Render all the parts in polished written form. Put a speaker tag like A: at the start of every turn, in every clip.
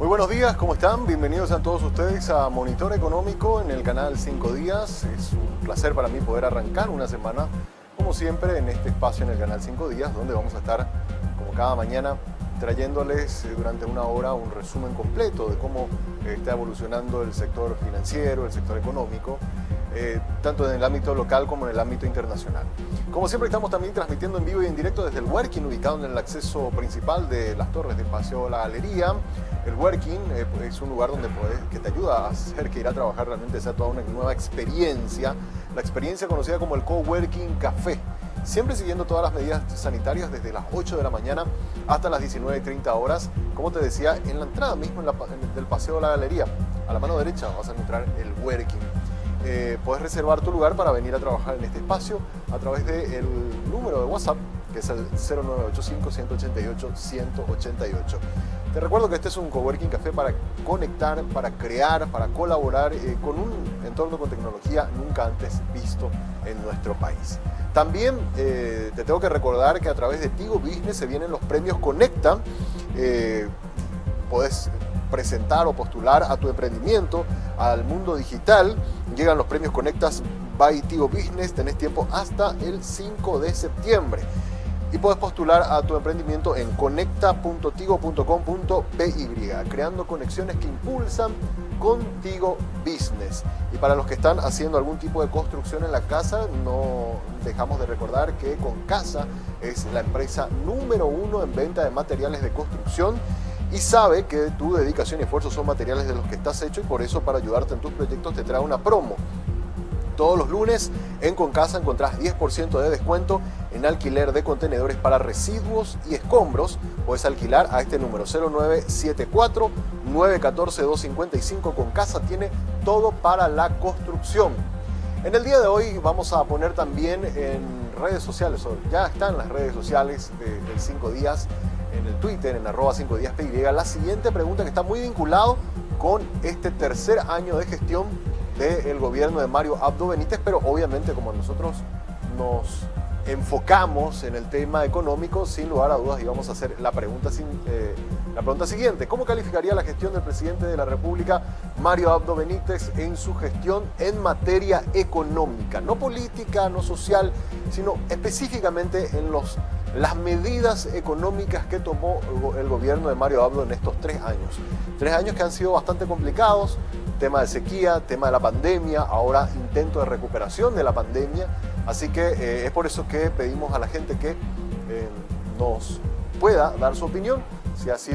A: Muy buenos días, ¿cómo están? Bienvenidos a todos ustedes a Monitor Económico en el canal 5 Días. Es un placer para mí poder arrancar una semana, como siempre, en este espacio en el canal 5 Días, donde vamos a estar, como cada mañana, trayéndoles durante una hora un resumen completo de cómo está evolucionando el sector financiero, el sector económico, tanto en el ámbito local como en el ámbito internacional. Como siempre, estamos también transmitiendo en vivo y en directo desde el Working, ubicado en el acceso principal de las torres del Paseo La Galería. El Working es un lugar que te ayuda a hacer que ir a trabajar realmente sea toda una nueva experiencia, la experiencia conocida como el Coworking Café. Siempre siguiendo todas las medidas sanitarias desde las 8 de la mañana hasta las 19:30 horas. Como te decía, en la entrada mismo del Paseo de la Galería, a la mano derecha vas a encontrar el Working. Puedes reservar tu lugar para venir a trabajar en este espacio a través del número de WhatsApp, que es el 0985-188-188. Te recuerdo que este es un Coworking Café para conectar, para crear, para colaborar con un entorno con tecnología nunca antes visto en nuestro país. También te tengo que recordar que a través de Tigo Business se vienen los premios Conecta. Puedes presentar o postular a tu emprendimiento al mundo digital. Llegan los premios Conectas by Tigo Business. Tenés tiempo hasta el 5 de septiembre. Y puedes postular a tu emprendimiento en conecta.tigo.com.py, creando conexiones que impulsan con Tigo Business. Y para los que están haciendo algún tipo de construcción en la casa, no dejamos de recordar que Concasa es la empresa número 1 en venta de materiales de construcción y sabe que tu dedicación y esfuerzo son materiales de los que estás hecho, y por eso, para ayudarte en tus proyectos, te trae una promo. Todos los lunes en Concasa encontrás 10% de descuento en alquiler de contenedores para residuos y escombros. Puedes alquilar a este número 0974-914-255. Concasa tiene todo para la construcción. En el día de hoy vamos a poner también en redes sociales, ya están las redes sociales del 5 Días, en el Twitter, en @5DíasPY, la siguiente pregunta que está muy vinculado con este tercer año de gestión del gobierno de Mario Abdo Benítez, pero obviamente, como nosotros nos enfocamos en el tema económico, sin lugar a dudas, y vamos a hacer la pregunta siguiente: ¿cómo calificaría la gestión del presidente de la República, Mario Abdo Benítez, en su gestión en materia económica? No política, no social, sino específicamente en las medidas económicas que tomó el gobierno de Mario Abdo en estos 3 años. 3 años que han sido bastante complicados. Tema de sequía, tema de la pandemia, ahora intento de recuperación de la pandemia. Así que es por eso que pedimos a la gente que nos pueda dar su opinión, si las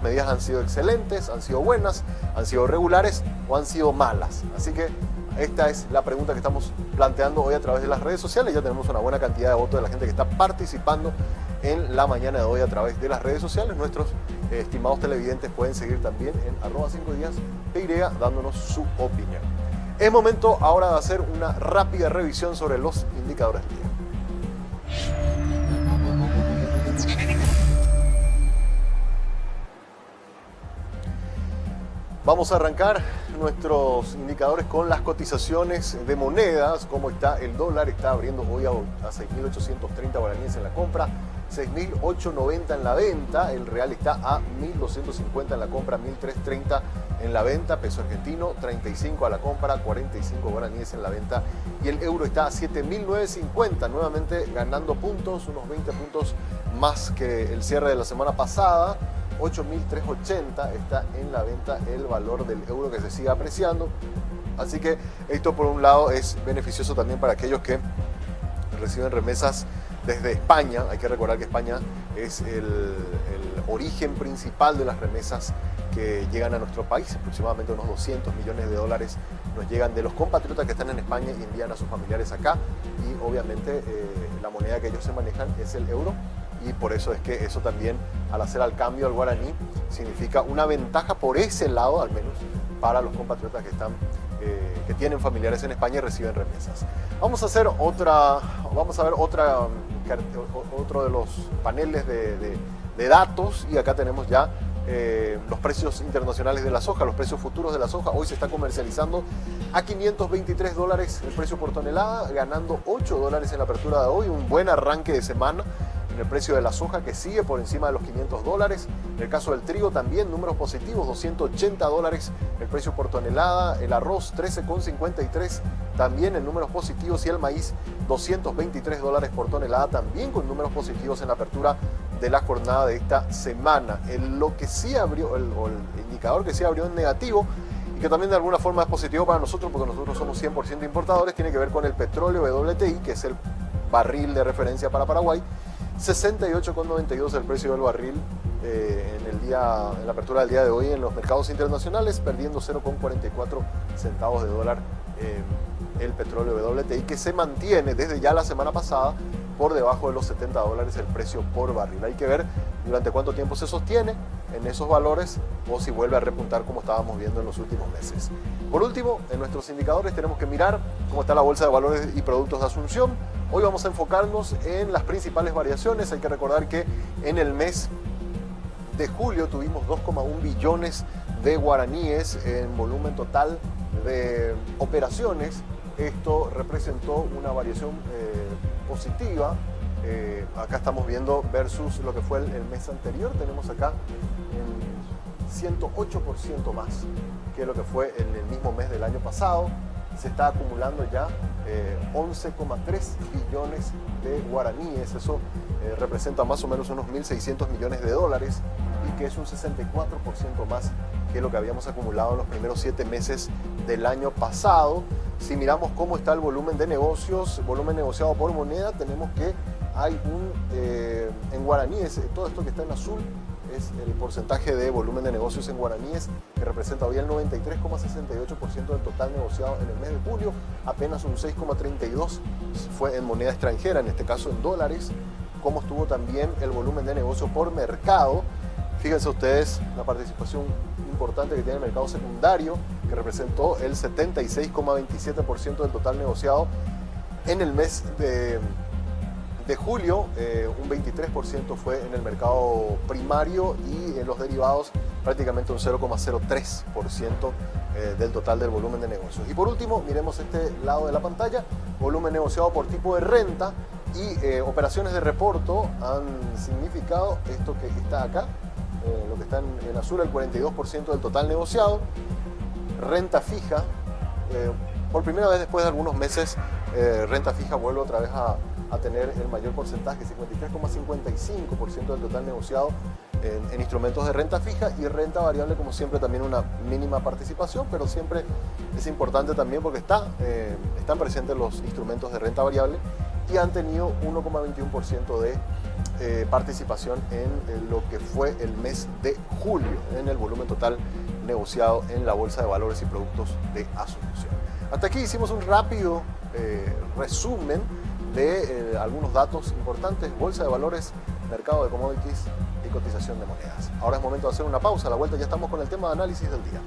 A: medidas han sido excelentes, han sido buenas, han sido regulares o han sido malas. Así que esta es la pregunta que estamos planteando hoy a través de las redes sociales. Ya tenemos una buena cantidad de votos de la gente que está participando en la mañana de hoy a través de las redes sociales. Nuestros estimados televidentes pueden seguir también en @5DíasPY dándonos su opinión. Es momento ahora de hacer una rápida revisión sobre los indicadores del día. Vamos a arrancar nuestros indicadores con las cotizaciones de monedas. ¿Cómo está el dólar? Está abriendo hoy a 6.830 guaraníes en la compra, 6.890 en la venta. El real está a 1.250 en la compra, 1.330 en la venta. Peso argentino, 35 a la compra, 45 guaraníes en la venta. Y el euro está a 7.950, nuevamente ganando puntos, unos 20 puntos más que el cierre de la semana pasada. 8.380 está en la venta el valor del euro, que se sigue apreciando. Así que esto, por un lado, es beneficioso también para aquellos que reciben remesas desde España. Hay que recordar que España es el origen principal de las remesas que llegan a nuestro país. Aproximadamente unos 200 millones de dólares nos llegan de los compatriotas que están en España y envían a sus familiares acá. Y obviamente la moneda que ellos se manejan es el euro. Y por eso es que eso también, al hacer al cambio al guaraní, significa una ventaja por ese lado, al menos, para los compatriotas que tienen familiares en España y reciben remesas. Vamos a ver otro de los paneles de datos, y acá tenemos ya los precios internacionales de la soja, los precios futuros de la soja. Hoy se está comercializando a $523 el precio por tonelada, ganando $8 en la apertura de hoy. Un buen arranque de semana. En el precio de la soja, que sigue por encima de los $500. En el caso del trigo también números positivos, $280 el precio por tonelada. El arroz 13,53 también en números positivos, y el maíz $223 por tonelada también con números positivos en la apertura de la jornada de esta semana. Lo que sí abrió, el indicador que sí abrió en negativo, y que también de alguna forma es positivo para nosotros porque nosotros somos 100% importadores, tiene que ver con el petróleo WTI, que es el barril de referencia para Paraguay. 68,92 el precio del barril en la apertura del día de hoy en los mercados internacionales, perdiendo 0,44 centavos de dólar el petróleo WTI, que se mantiene desde ya la semana pasada por debajo de los $70 el precio por barril. Hay que ver durante cuánto tiempo se sostiene en esos valores o si vuelve a repuntar como estábamos viendo en los últimos meses. Por último, en nuestros indicadores tenemos que mirar cómo está la bolsa de valores y productos de Asunción. Hoy vamos a enfocarnos en las principales variaciones. Hay que recordar que en el mes de julio tuvimos 2,1 billones de guaraníes en volumen total de operaciones. Esto representó una variación positiva. Acá estamos viendo versus lo que fue el mes anterior. Tenemos acá 108% más que lo que fue en el mismo mes del año pasado. Se está acumulando ya 11,3 billones de guaraníes. Eso representa más o menos unos 1.600 millones de dólares, y que es un 64% más que lo que habíamos acumulado en los primeros 7 meses del año pasado. Si miramos cómo está el volumen de negocios, volumen negociado por moneda, tenemos que hay en guaraníes, todo esto que está en azul es el porcentaje de volumen de negocios en guaraníes, que representa hoy el 93,68% del total negociado en el mes de julio. Apenas un 6,32% fue en moneda extranjera, en este caso en dólares. Cómo estuvo también el volumen de negocio por mercado. Fíjense ustedes la participación importante que tiene el mercado secundario, que representó el 76,27% del total negociado en el mes de julio. Un 23% fue en el mercado primario, y en los derivados prácticamente un 0,03% del total del volumen de negocios. Y por último, miremos este lado de la pantalla: volumen negociado por tipo de renta y operaciones de reporto han significado esto que está acá. Lo que está en azul, el 42% del total negociado. Renta fija, por primera vez después de algunos meses, renta fija vuelve otra vez a tener el mayor porcentaje, 53,55% del total negociado en instrumentos de renta fija. Y renta variable, como siempre, también una mínima participación, pero siempre es importante también porque están presentes los instrumentos de renta variable, y han tenido 1,21% de participación en lo que fue el mes de julio en el volumen total negociado en la Bolsa de Valores y Productos de Asunción. Hasta aquí hicimos un rápido resumen de algunos datos importantes: Bolsa de Valores, mercado de commodities y cotización de monedas. Ahora es momento de hacer una pausa. A la vuelta ya estamos con el tema de análisis del día.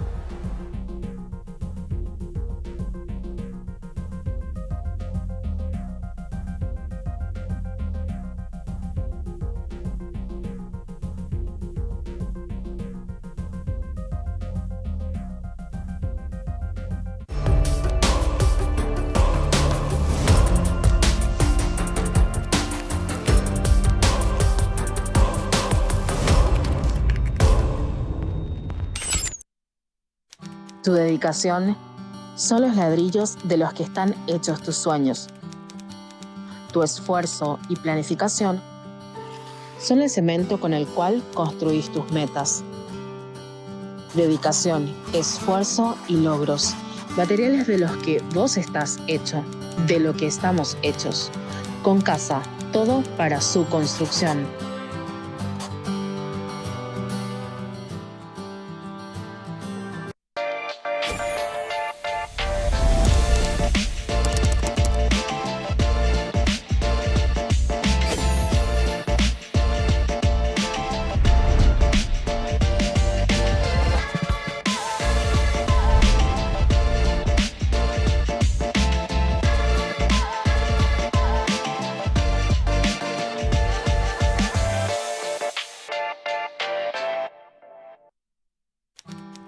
B: Tu dedicación son los ladrillos de los que están hechos tus sueños. Tu esfuerzo y planificación son el cemento con el cual construís tus metas. Dedicación, esfuerzo y logros, materiales de los que vos estás hecho, de lo que estamos hechos. Con Casa, todo para su construcción.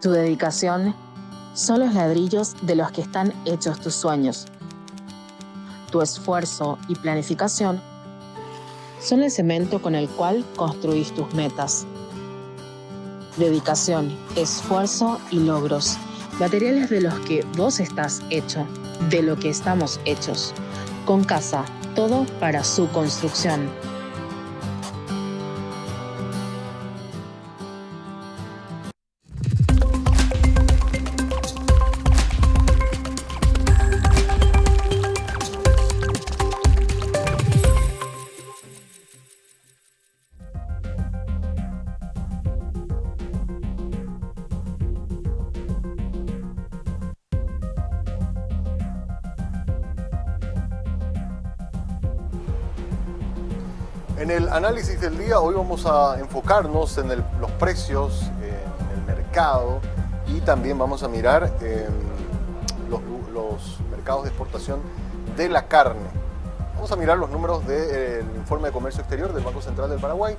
B: Tu dedicación son los ladrillos de los que están hechos tus sueños. Tu esfuerzo y planificación son el cemento con el cual construís tus metas. Dedicación, esfuerzo y logros, materiales de los que vos estás hecho, de lo que estamos hechos. Con Casa, todo para su construcción.
A: En el análisis del día hoy vamos a enfocarnos en los precios, en el mercado, y también vamos a mirar los mercados de exportación de la carne. Vamos a mirar los números del informe de comercio exterior del Banco Central del Paraguay.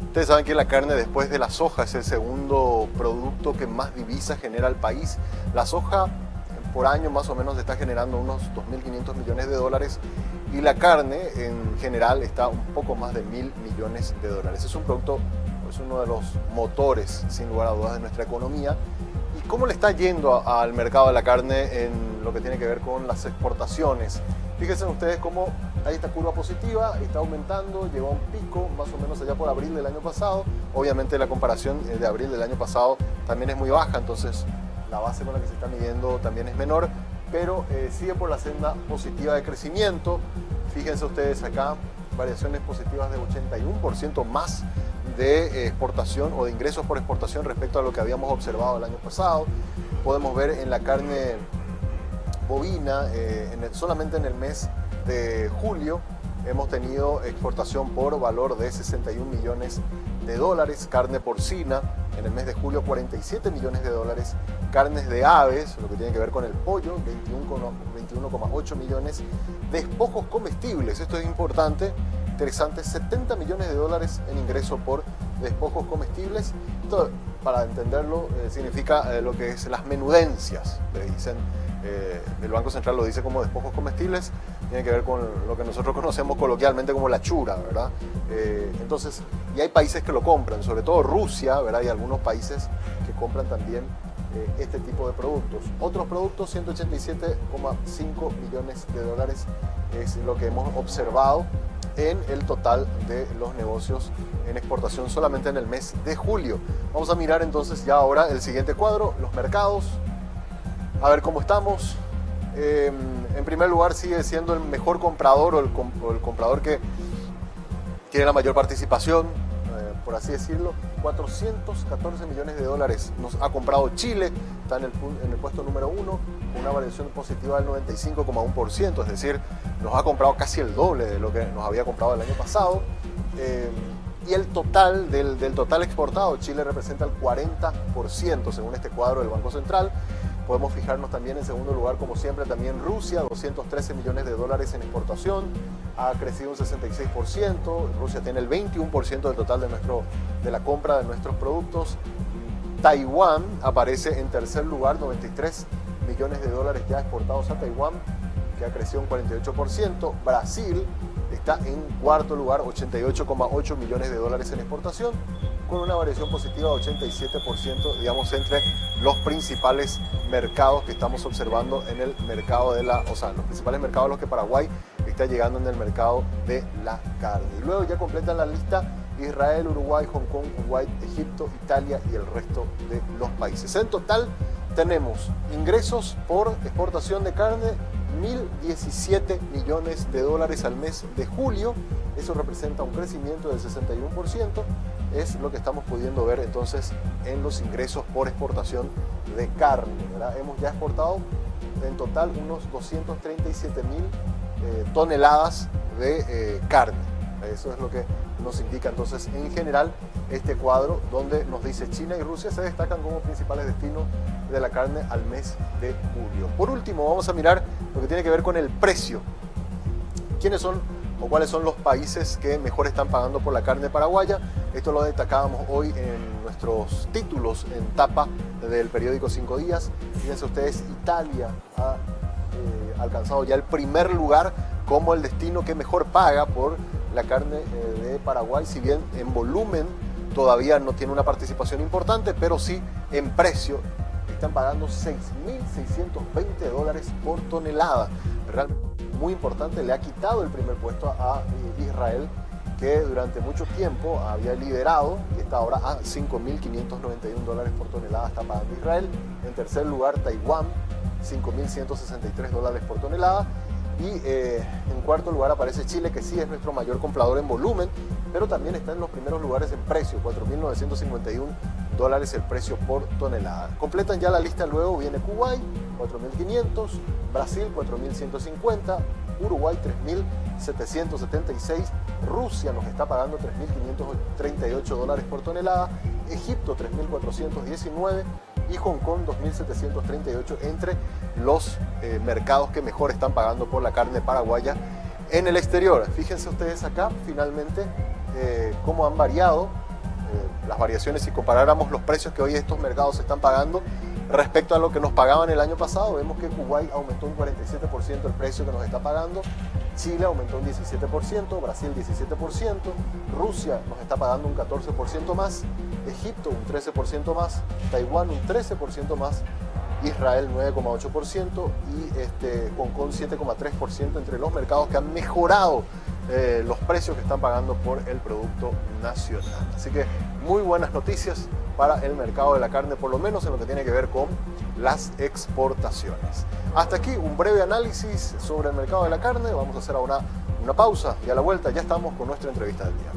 A: Ustedes saben que la carne, después de la soja, es el segundo producto que más divisas genera al país. La soja por año más o menos está generando unos 2.500 millones de dólares, y la carne en general está un poco más de 1.000 millones de dólares. Es un producto, es uno de los motores, sin lugar a dudas, de nuestra economía. ¿Y cómo le está yendo al mercado de la carne en lo que tiene que ver con las exportaciones? Fíjense ustedes cómo hay esta curva positiva, está aumentando, llegó a un pico más o menos allá por abril del año pasado. Obviamente la comparación de abril del año pasado también es muy baja, entonces la base con la que se está midiendo también es menor, pero sigue por la senda positiva de crecimiento. Fíjense ustedes acá, variaciones positivas de 81% más de exportación o de ingresos por exportación respecto a lo que habíamos observado el año pasado. Podemos ver en la carne bovina, solamente en el mes de julio hemos tenido exportación por valor de 61 millones de dólares, carne porcina en el mes de julio 47 millones de dólares, carnes de aves, lo que tiene que ver con el pollo, 21,8 millones, despojos comestibles, esto es importante, interesante, 70 millones de dólares en ingreso por despojos comestibles. Esto, para entenderlo, significa lo que es las menudencias, le dicen. El Banco Central lo dice como despojos comestibles, tiene que ver con lo que nosotros conocemos coloquialmente como la chura, ¿verdad? Entonces, y hay países que lo compran, sobre todo Rusia, ¿verdad? Y algunos países que compran también este tipo de productos. Otros productos, 187,5 millones de dólares es lo que hemos observado en el total de los negocios en exportación solamente en el mes de julio. Vamos a mirar entonces ya ahora el siguiente cuadro, los mercados. A ver cómo estamos. En primer lugar sigue siendo el mejor comprador o el comprador que tiene la mayor participación, por así decirlo. 414 millones de dólares nos ha comprado Chile, está en el puesto número 1 con una variación positiva del 95,1%, es decir, nos ha comprado casi el doble de lo que nos había comprado el año pasado. Y el total del total exportado, Chile representa el 40% según este cuadro del Banco Central. Podemos fijarnos también en segundo lugar, como siempre, también Rusia, 213 millones de dólares en exportación, ha crecido un 66%, Rusia tiene el 21% del total de la compra de nuestros productos. Taiwán aparece en tercer lugar, 93 millones de dólares ya exportados a Taiwán, que ha crecido un 48%. Brasil está en cuarto lugar, 88,8 millones de dólares en exportación, con una variación positiva de 87%, digamos, entre los principales mercados que estamos observando en el mercado los principales mercados a los que Paraguay está llegando en el mercado de la carne. Y luego ya completan la lista Israel, Uruguay, Hong Kong, Kuwait, Egipto, Italia y el resto de los países. En total tenemos ingresos por exportación de carne 1.017 millones de dólares al mes de julio. Eso representa un crecimiento del 61%. Es lo que estamos pudiendo ver entonces en los ingresos por exportación de carne, ¿verdad? Hemos ya exportado en total unos 237.000 toneladas de carne. Eso es lo que nos indica entonces en general este cuadro, donde nos dice China y Rusia se destacan como principales destinos de la carne al mes de julio. Por último, vamos a mirar lo que tiene que ver con el precio. ¿Quiénes son o cuáles son los países que mejor están pagando por la carne paraguaya? Esto lo destacábamos hoy en nuestros títulos en tapa del periódico 5 Días. Fíjense ustedes, Italia ha alcanzado ya el primer lugar como el destino que mejor paga por la carne de Paraguay, si bien en volumen todavía no tiene una participación importante, pero sí en precio. Están pagando $6.620 por tonelada. Realmente muy importante, le ha quitado el primer puesto a Israel, que durante mucho tiempo había liderado y está ahora a $5.591 por tonelada está pagando Israel. En tercer lugar, Taiwán, $5.163 por tonelada. Y en cuarto lugar aparece Chile, que sí es nuestro mayor comprador en volumen, pero también está en los primeros lugares en precio, $4.951 el precio por tonelada. Completan ya la lista luego, viene Kuwait, 4.500, Brasil, 4.150, Uruguay, 3.776, Rusia nos está pagando $3.538 por tonelada, Egipto, 3.419, y Hong Kong 2.738 entre los mercados que mejor están pagando por la carne paraguaya en el exterior. Fíjense ustedes acá finalmente cómo han variado las variaciones. Si comparáramos los precios que hoy estos mercados están pagando respecto a lo que nos pagaban el año pasado, vemos que Kuwait aumentó un 47% el precio que nos está pagando, Chile aumentó un 17%, Brasil 17%, Rusia nos está pagando un 14% más, Egipto un 13% más, Taiwán un 13% más, Israel 9,8% y Hong Kong 7,3% entre los mercados que han mejorado los precios que están pagando por el producto nacional. Así que muy buenas noticias para el mercado de la carne, por lo menos en lo que tiene que ver con las exportaciones. Hasta aquí un breve análisis sobre el mercado de la carne. Vamos a hacer ahora una pausa y a la vuelta ya estamos con nuestra entrevista del día.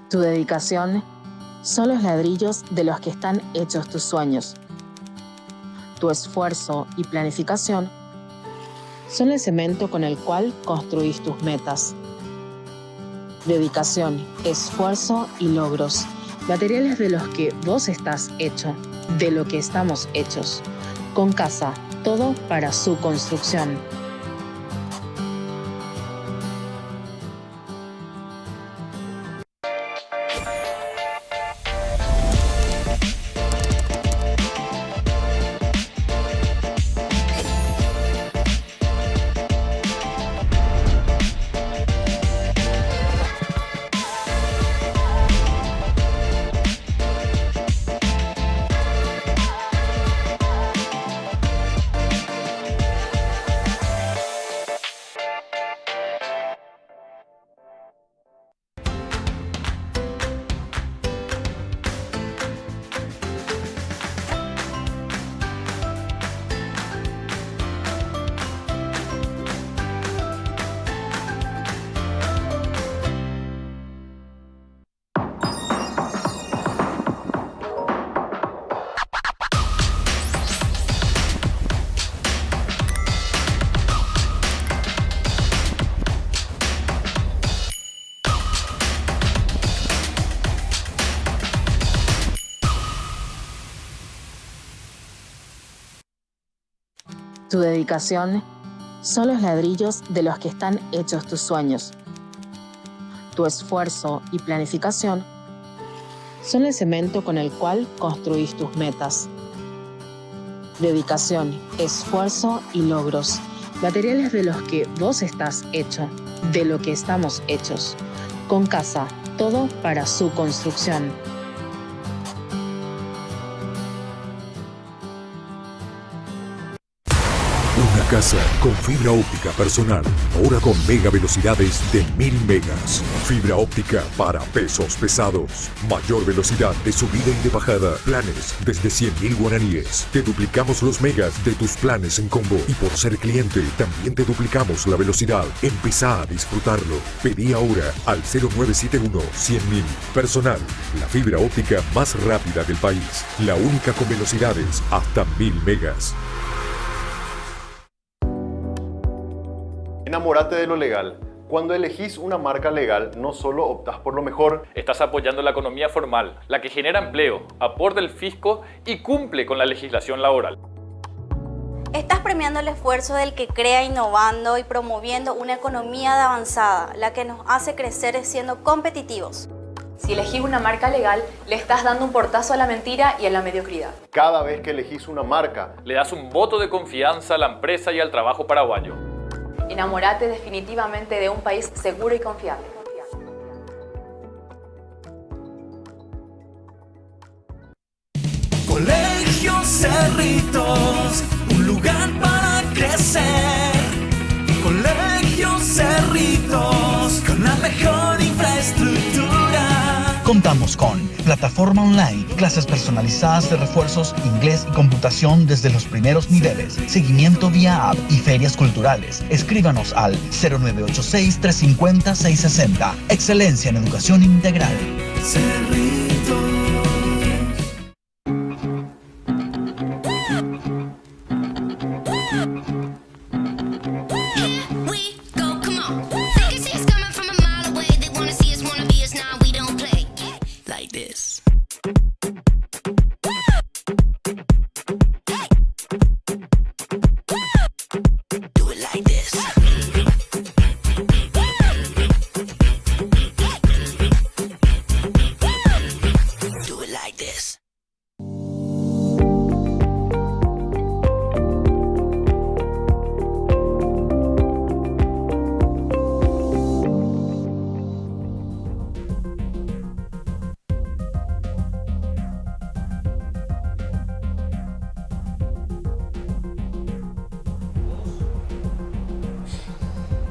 B: Tu dedicación son los ladrillos de los que están hechos tus sueños. Tu esfuerzo y planificación son el cemento con el cual construís tus metas. Dedicación, esfuerzo y logros, materiales de los que vos estás hecho, de lo que estamos hechos. Con Casa, todo para su construcción. Tu dedicación son los ladrillos de los que están hechos tus sueños. Tu esfuerzo y planificación son el cemento con el cual construís tus metas. Dedicación, esfuerzo y logros, materiales de los que vos estás hecho, de lo que estamos hechos. Con Casa, todo para su construcción.
C: Una casa con fibra óptica personal, ahora con mega velocidades de 1000 megas. Fibra óptica para pesos pesados. Mayor velocidad de subida y de bajada. Planes desde 100.000 guaraníes. Te duplicamos los megas de tus planes en combo. Y por ser cliente, también te duplicamos la velocidad. Empezá a disfrutarlo. Pedí ahora al 0971-100.000. Personal, la fibra óptica más rápida del país. La única con velocidades hasta 1000 megas.
A: Enamórate de lo legal. Cuando elegís una marca legal, no solo optás por lo mejor,
D: estás apoyando la economía formal, la que genera empleo, aporta el fisco y cumple con la legislación laboral.
E: Estás premiando el esfuerzo del que crea innovando y promoviendo una economía de avanzada, la que nos hace crecer siendo competitivos.
F: Si elegís una marca legal, le estás dando un portazo a la mentira y a la mediocridad.
A: Cada vez que elegís una marca,
D: Le das un voto de confianza a la empresa y al trabajo paraguayo.
F: Enamorate definitivamente de un país seguro y confiable.
G: Colegio Cerritos, un lugar para crecer. Colegio Cerritos, con la mejor infraestructura.
H: Contamos con plataforma online, clases personalizadas de refuerzos, inglés y computación desde los primeros niveles, seguimiento vía app y ferias culturales. Escríbanos al 0986-350-660. Excelencia en educación integral.
G: Cerritos.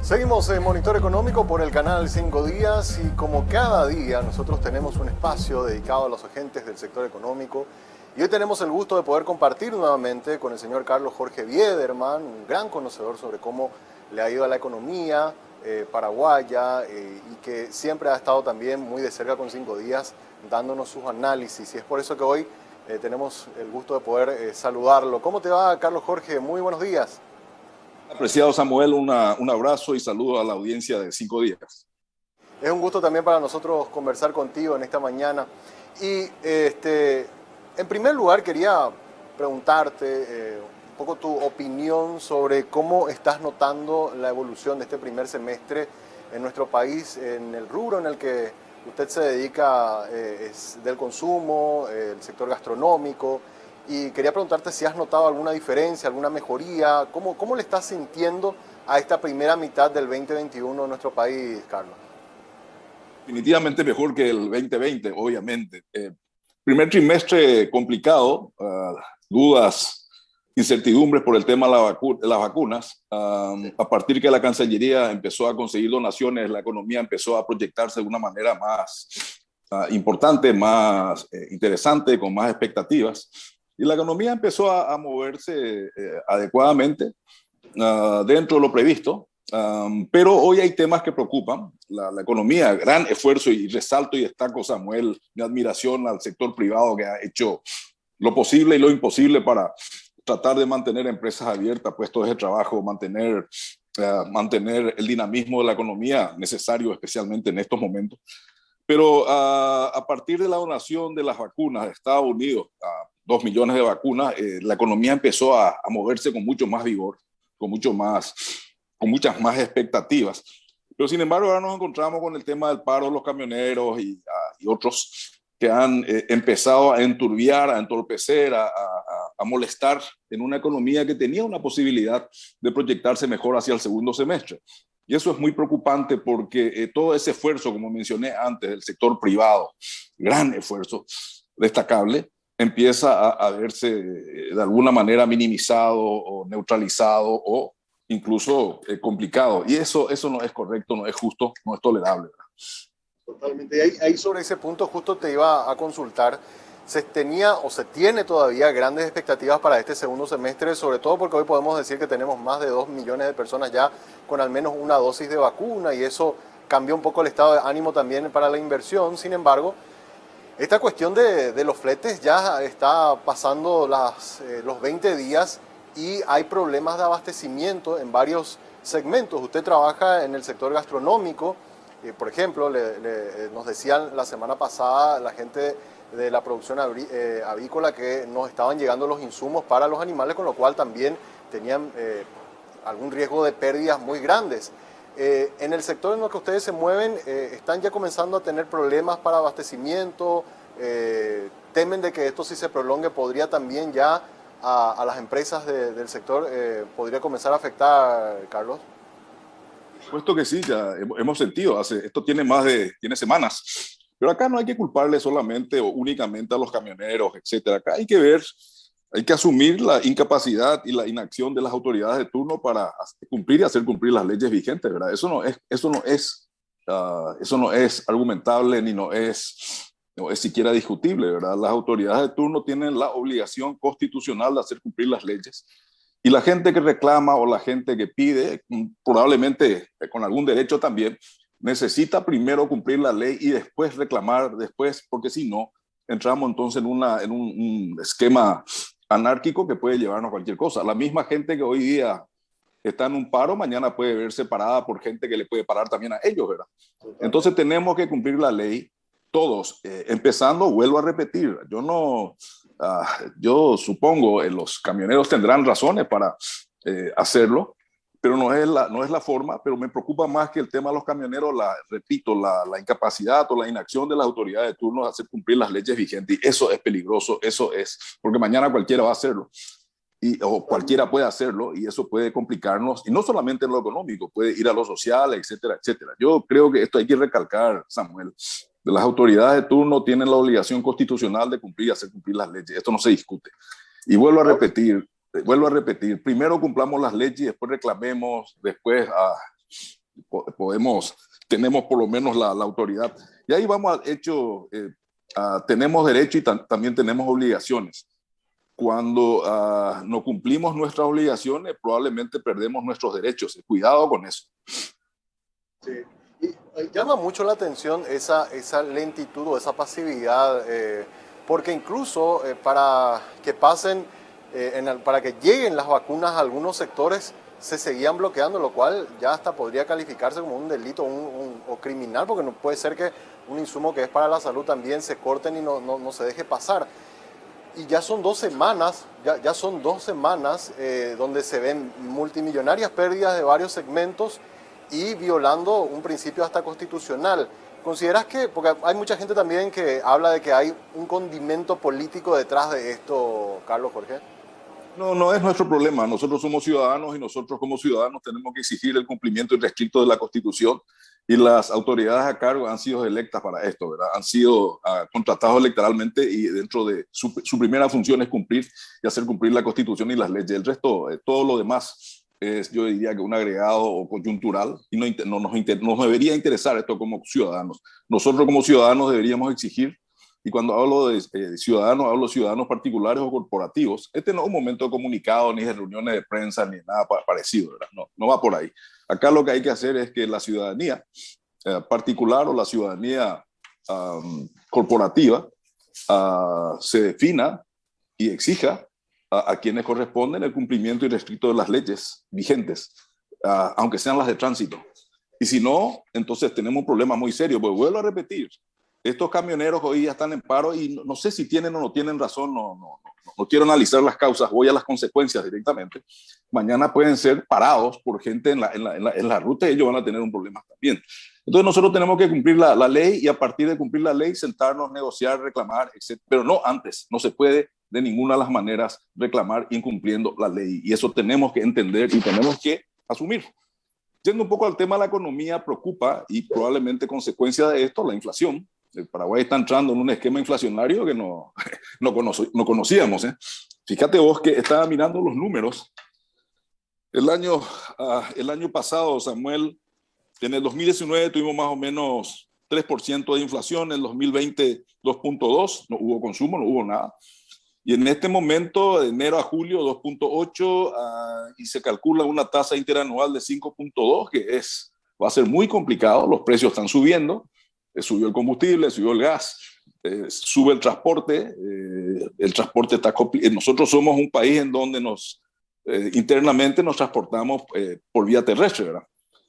A: Seguimos en Monitor Económico por el canal 5 Días y como cada día nosotros tenemos un espacio dedicado a los agentes del sector económico y hoy tenemos el gusto de poder compartir nuevamente con el señor Carlos Jorge Biederman, un gran conocedor sobre cómo le ha ido a la economía paraguaya y que siempre ha estado también muy de cerca con 5 Días dándonos sus análisis y es por eso que hoy tenemos el gusto de poder saludarlo. ¿Cómo te va, Carlos Jorge? Muy buenos días.
I: Apreciado Samuel, un abrazo y saludo a la audiencia de 5 Días.
A: Es un gusto también para nosotros conversar contigo en esta mañana. Y en primer lugar quería preguntarte un poco tu opinión sobre cómo estás notando la evolución de este primer semestre en nuestro país, en el rubro en el que usted se dedica, es del consumo, el sector gastronómico. Y quería preguntarte si has notado alguna diferencia, alguna mejoría. ¿Cómo le estás sintiendo a esta primera mitad del 2021 en nuestro país, Carlos?
I: Definitivamente mejor que el 2020, obviamente. Primer trimestre complicado, dudas, incertidumbres por el tema de las vacunas. A partir que la Cancillería empezó a conseguir donaciones, la economía empezó a proyectarse de una manera más importante, más interesante, con más expectativas. Y la economía empezó a moverse adecuadamente dentro de lo previsto, pero hoy hay temas que preocupan. La economía, gran esfuerzo y resalto y destaco, Samuel, mi admiración al sector privado que ha hecho lo posible y lo imposible para tratar de mantener empresas abiertas, puestos de trabajo, mantener el dinamismo de la economía necesario, especialmente en estos momentos. Pero a partir de la donación de las vacunas de Estados Unidos, 2 millones de vacunas, la economía empezó a moverse con mucho más vigor, con muchas más expectativas. Pero sin embargo, ahora nos encontramos con el tema del paro de los camioneros y otros que han empezado a enturbiar, a entorpecer, a molestar en una economía que tenía una posibilidad de proyectarse mejor hacia el segundo semestre. Y eso es muy preocupante porque todo ese esfuerzo, como mencioné antes, del sector privado, gran esfuerzo destacable, empieza a verse de alguna manera minimizado o neutralizado o incluso complicado. Y eso no es correcto, no es justo, no es tolerable, ¿verdad?
A: Totalmente. Y ahí sobre ese punto justo te iba a consultar. Se tenía o se tiene todavía grandes expectativas para este segundo semestre, sobre todo porque hoy podemos decir que tenemos más de 2 millones de personas ya con al menos una dosis de vacuna y eso cambió un poco el estado de ánimo también para la inversión. Sin embargo, esta cuestión de los fletes ya está pasando los 20 días y hay problemas de abastecimiento en varios segmentos. Usted trabaja en el sector gastronómico, por ejemplo, nos decían la semana pasada la gente de la producción avícola que nos estaban llegando los insumos para los animales, con lo cual también tenían algún riesgo de pérdidas muy grandes. En el sector en el que ustedes se mueven, ¿están ya comenzando a tener problemas para abastecimiento? ¿Temen de que esto, si se prolongue, podría también ya a las empresas del sector, podría comenzar a afectar, Carlos?
I: Puesto que sí, ya hemos sentido, esto tiene tiene semanas, pero acá no hay que culparle solamente o únicamente a los camioneros, etcétera. Acá hay que ver, hay que asumir la incapacidad y la inacción de las autoridades de turno para cumplir y hacer cumplir las leyes vigentes, ¿verdad? Eso no es argumentable ni no es siquiera discutible, ¿verdad? Las autoridades de turno tienen la obligación constitucional de hacer cumplir las leyes. Y la gente que reclama o la gente que pide, probablemente con algún derecho también, necesita primero cumplir la ley y después reclamar, porque si no, entramos entonces en un esquema anárquico que puede llevarnos a cualquier cosa. La misma gente que hoy día está en un paro, mañana puede verse parada por gente que le puede parar también a ellos, ¿verdad? Entonces tenemos que cumplir la ley todos, empezando, vuelvo a repetir, yo supongo los camioneros tendrán razones para hacerlo, pero no es la forma. Pero me preocupa más que el tema de los camioneros, repito, la incapacidad o la inacción de las autoridades de turno de hacer cumplir las leyes vigentes. Y eso es peligroso, porque mañana cualquiera va a hacerlo. O cualquiera puede hacerlo, y eso puede complicarnos, y no solamente en lo económico, puede ir a lo social, etcétera, etcétera. Yo creo que esto hay que recalcar, Samuel. Las autoridades de turno tienen la obligación constitucional de cumplir y hacer cumplir las leyes. Esto no se discute. Y vuelvo a repetir, primero cumplamos las leyes y después reclamemos, después tenemos por lo menos la autoridad. Y ahí vamos al hecho, tenemos derecho y también tenemos obligaciones. Cuando no cumplimos nuestras obligaciones, probablemente perdemos nuestros derechos. Cuidado con eso.
A: Sí. Y llama mucho la atención esa lentitud o esa pasividad, porque incluso para que pasen, para que lleguen las vacunas a algunos sectores, se seguían bloqueando, lo cual ya hasta podría calificarse como un delito o criminal, porque no puede ser que un insumo que es para la salud también se corten y no se deje pasar. Y ya son 2 semanas, donde se ven multimillonarias pérdidas de varios segmentos y violando un principio hasta constitucional. ¿Consideras que, porque hay mucha gente también que habla de que hay un condimento político detrás de esto, Carlos, Jorge?
I: No es nuestro problema. Nosotros somos ciudadanos y nosotros como ciudadanos tenemos que exigir el cumplimiento irrestricto de la Constitución, y las autoridades a cargo han sido electas para esto, ¿verdad? Han sido contratados electoralmente, y dentro de su primera función es cumplir y hacer cumplir la Constitución y las leyes. El resto, todo lo demás, yo diría que un agregado o coyuntural, y no nos debería interesar esto como ciudadanos. Nosotros como ciudadanos deberíamos exigir, y cuando hablo de ciudadanos, hablo de ciudadanos particulares o corporativos. Este no es un momento de comunicado, ni de reuniones de prensa, ni nada parecido, ¿verdad? No va por ahí. Acá lo que hay que hacer es que la ciudadanía particular o la ciudadanía corporativa se defina y exija a quienes corresponden el cumplimiento irrestricto de las leyes vigentes, aunque sean las de tránsito. Y si no, entonces tenemos un problema muy serio. Pues vuelvo a repetir, estos camioneros hoy ya están en paro, y no sé si tienen o no tienen razón, no quiero analizar las causas, voy a las consecuencias directamente. Mañana pueden ser parados por gente en la ruta, y ellos van a tener un problema también. Entonces nosotros tenemos que cumplir la ley, y a partir de cumplir la ley sentarnos, negociar, reclamar, etc. Pero no antes. No se puede de ninguna de las maneras reclamar incumpliendo la ley, y eso tenemos que entender y tenemos que asumir. Yendo un poco al tema de la economía, preocupa, y probablemente consecuencia de esto, la inflación. El Paraguay está entrando en un esquema inflacionario que no conocíamos. Fíjate vos que estaba mirando los números. El año pasado, Samuel, en el 2019 tuvimos más o menos 3% de inflación, en el 2020 2.2%, no hubo consumo, no hubo nada. Y en este momento, de enero a julio, 2.8%, y se calcula una tasa interanual de 5.2%, que va a ser muy complicado. Los precios están subiendo. Subió el combustible, subió el gas, sube el transporte. El transporte está complicado. Nosotros somos un país en donde internamente nos transportamos por vía terrestre, ¿verdad?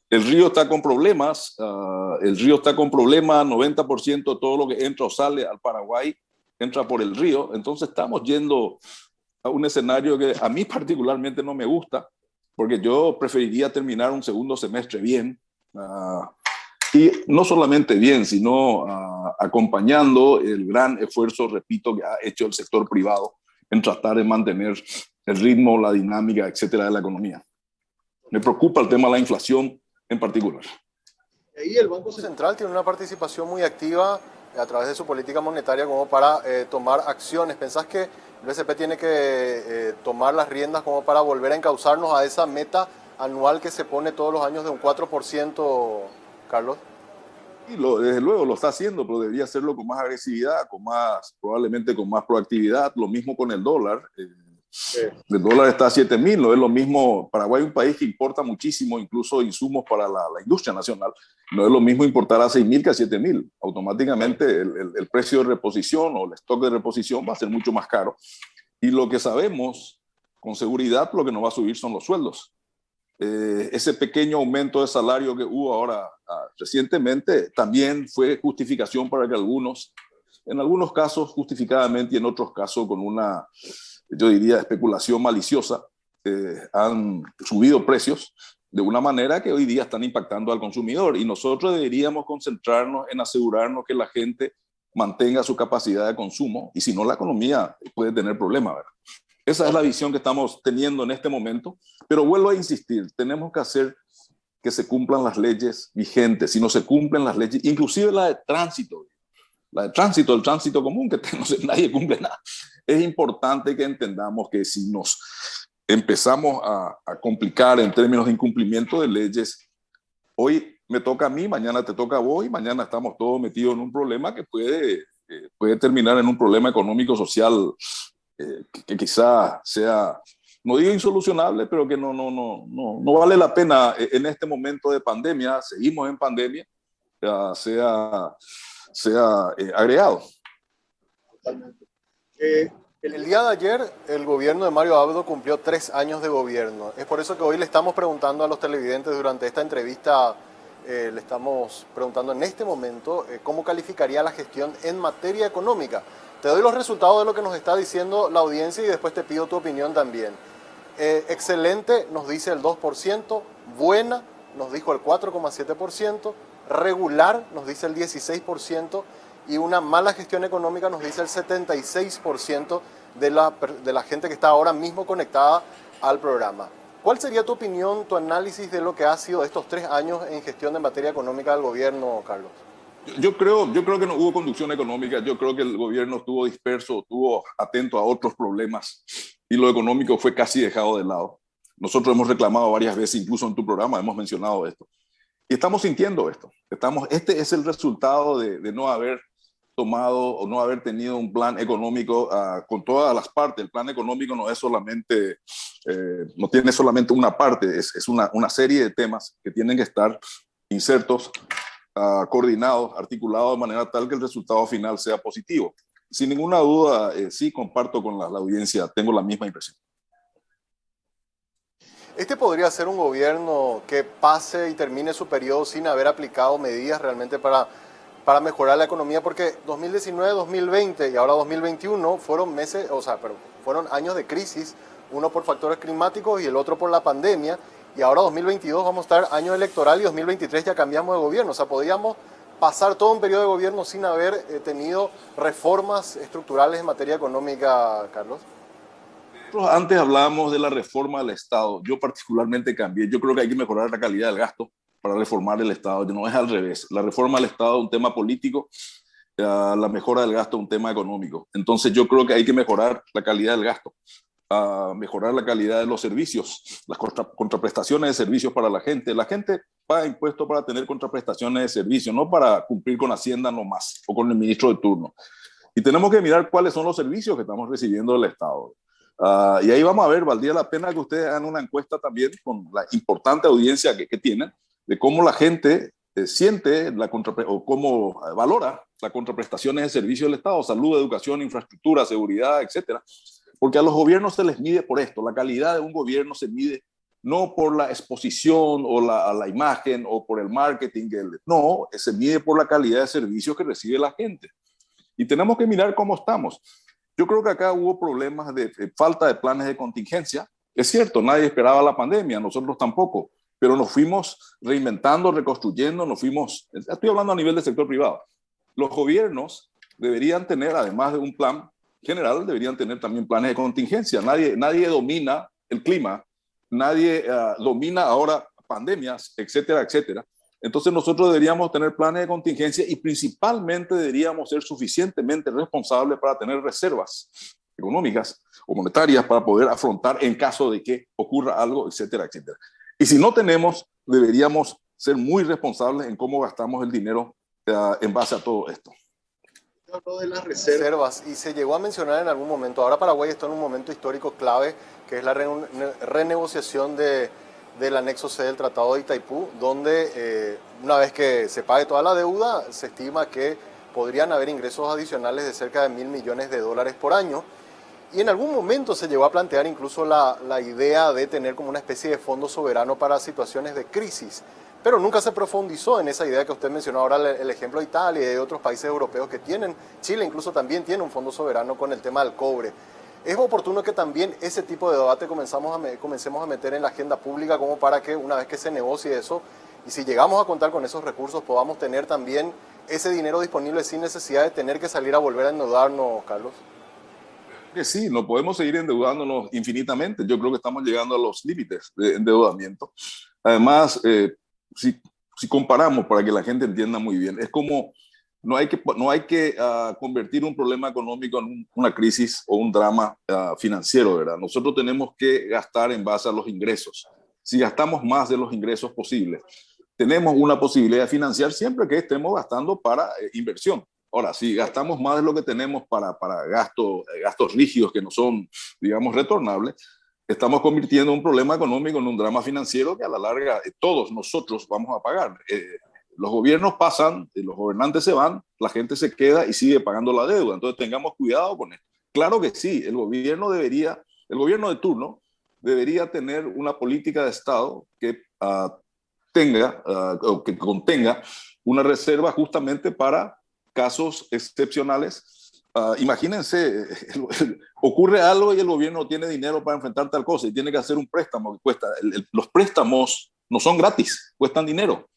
I: El río está con problemas. 90% de todo lo que entra o sale al Paraguay entra por el río. Entonces estamos yendo a un escenario que a mí particularmente no me gusta, porque yo preferiría terminar un segundo semestre bien, y no solamente bien, sino acompañando el gran esfuerzo, repito, que ha hecho el sector privado en tratar de mantener el ritmo, la dinámica, etcétera, de la economía. Me preocupa el tema de la inflación en particular.
A: Ahí el Banco Central tiene una participación muy activa a través de su política monetaria como para tomar acciones. ¿Pensás que el BCP tiene que tomar las riendas como para volver a encauzarnos a esa meta anual que se pone todos los años de un 4%, Carlos?
I: Y desde luego lo está haciendo, pero debería hacerlo con más agresividad, probablemente con más proactividad. Lo mismo con el dólar. El dólar está a 7.000, no es lo mismo. Paraguay es un país que importa muchísimo, incluso insumos para la industria nacional. No es lo mismo importar a 6.000 que a 7.000. Automáticamente el precio de reposición o el stock de reposición va a ser mucho más caro. Y lo que sabemos con seguridad, lo que nos va a subir son los sueldos. Ese pequeño aumento de salario que hubo ahora recientemente también fue justificación para que en algunos casos justificadamente y en otros casos con una, yo diría, especulación maliciosa, han subido precios de una manera que hoy día están impactando al consumidor, y nosotros deberíamos concentrarnos en asegurarnos que la gente mantenga su capacidad de consumo, y si no, la economía puede tener problemas, ¿verdad? Esa es la visión que estamos teniendo en este momento, pero vuelvo a insistir, tenemos que hacer que se cumplan las leyes vigentes. Si no se cumplen las leyes, inclusive la de tránsito, el tránsito común, que no sé, nadie cumple nada. Es importante que entendamos que si nos empezamos a complicar en términos de incumplimiento de leyes, hoy me toca a mí, mañana te toca a vos, y mañana estamos todos metidos en un problema que puede terminar en un problema económico, social, que quizá sea, no digo insolucionable, pero que no vale la pena en este momento de pandemia, seguimos en pandemia, sea agregado.
A: Totalmente. El día de ayer el gobierno de Mario Abdo cumplió 3 años de gobierno. Es por eso que hoy le estamos preguntando a los televidentes durante esta entrevista, le estamos preguntando en este momento cómo calificaría la gestión en materia económica. Te doy los resultados de lo que nos está diciendo la audiencia y después te pido tu opinión también. Excelente nos dice el 2%, buena nos dijo el 4,7%, regular nos dice el 16% y una mala gestión económica nos dice el 76% de la gente que está ahora mismo conectada al programa. ¿Cuál sería tu opinión, tu análisis de lo que ha sido estos 3 años en gestión de materia económica del gobierno, Carlos?
I: Yo creo que no hubo conducción económica. Yo creo que el gobierno estuvo disperso, estuvo atento a otros problemas y lo económico fue casi dejado de lado. Nosotros hemos reclamado varias veces, incluso en tu programa hemos mencionado esto. Y estamos sintiendo esto. Este es el resultado de no haber tomado o no haber tenido un plan económico con todas las partes. El plan económico no es solamente, no tiene solamente una parte, es una serie de temas que tienen que estar insertos, coordinados, articulados de manera tal que el resultado final sea positivo. Sin ninguna duda, sí comparto con la audiencia, tengo la misma impresión.
A: Este podría ser un gobierno que pase y termine su periodo sin haber aplicado medidas realmente para mejorar la economía, porque 2019, 2020 y ahora 2021 fueron fueron años de crisis, uno por factores climáticos y el otro por la pandemia. Y ahora 2022 vamos a estar año electoral y 2023 ya cambiamos de gobierno. O sea, podríamos pasar todo un periodo de gobierno sin haber tenido reformas estructurales en materia económica, Carlos.
I: Antes hablábamos de la reforma del Estado. Yo particularmente cambié. Yo creo que hay que mejorar la calidad del gasto para reformar el Estado. No es al revés. La reforma del Estado es un tema político, la mejora del gasto es un tema económico. Entonces yo creo que hay que mejorar la calidad del gasto, mejorar la calidad de los servicios, las contraprestaciones de servicios para la gente. La gente paga impuestos para tener contraprestaciones de servicios, no para cumplir con Hacienda nomás o con el ministro de turno. Y tenemos que mirar cuáles son los servicios que estamos recibiendo del Estado. Y ahí vamos a ver, valdría la pena que ustedes hagan una encuesta también con la importante audiencia que tienen, de cómo la gente siente o cómo valora las contraprestaciones de servicios del Estado, salud, educación, infraestructura, seguridad, etcétera. Porque a los gobiernos se les mide por esto. La calidad de un gobierno se mide no por la exposición o la imagen o por el marketing. No, se mide por la calidad de servicios que recibe la gente. Y tenemos que mirar cómo estamos. Yo creo que acá hubo problemas de falta de planes de contingencia. Es cierto, nadie esperaba la pandemia, nosotros tampoco, pero nos fuimos reinventando, reconstruyendo, estoy hablando a nivel del sector privado. Los gobiernos deberían tener, además de un plan general, deberían tener también planes de contingencia. Nadie domina el clima, nadie domina ahora pandemias, etcétera, etcétera. Entonces nosotros deberíamos tener planes de contingencia y principalmente deberíamos ser suficientemente responsables para tener reservas económicas o monetarias para poder afrontar en caso de que ocurra algo, etcétera, etcétera. Y si no tenemos, deberíamos ser muy responsables en cómo gastamos el dinero en base a todo esto.
A: Habló de las reservas y se llegó a mencionar en algún momento, ahora Paraguay está en un momento histórico clave, que es la renegociación del anexo C del Tratado de Itaipú, donde una vez que se pague toda la deuda, se estima que podrían haber ingresos adicionales de cerca de $1.000 millones por año. Y en algún momento se llegó a plantear incluso la idea de tener como una especie de fondo soberano para situaciones de crisis. Pero nunca se profundizó en esa idea que usted mencionó ahora, el ejemplo de Italia y de otros países europeos que tienen. Chile incluso también tiene un fondo soberano con el tema del cobre. Es oportuno que también ese tipo de debate comencemos a meter en la agenda pública como para que una vez que se negocie eso, y si llegamos a contar con esos recursos, podamos tener también ese dinero disponible sin necesidad de tener que salir a volver a endeudarnos, Carlos.
I: Que sí, no podemos seguir endeudándonos infinitamente. Yo creo que estamos llegando a los límites de endeudamiento. Además, si comparamos, para que la gente entienda muy bien, es como no hay que convertir un problema económico en una crisis o un drama financiero, ¿verdad? Nosotros tenemos que gastar en base a los ingresos. Si gastamos más de los ingresos posibles, tenemos una posibilidad de financiar siempre que estemos gastando para inversión. Ahora, si gastamos más de lo que tenemos para gastos rígidos que no son, digamos, retornables, estamos convirtiendo un problema económico en un drama financiero que a la larga todos nosotros vamos a pagar. Los gobiernos pasan, los gobernantes se van, la gente se queda y sigue pagando la deuda. Entonces tengamos cuidado con esto. Claro que sí, el gobierno de turno debería tener una política de Estado que o que contenga una reserva justamente para casos excepcionales. Imagínense, ocurre algo y el gobierno no tiene dinero para enfrentar tal cosa y tiene que hacer un préstamo que cuesta. Los préstamos no son gratis, cuestan dinero.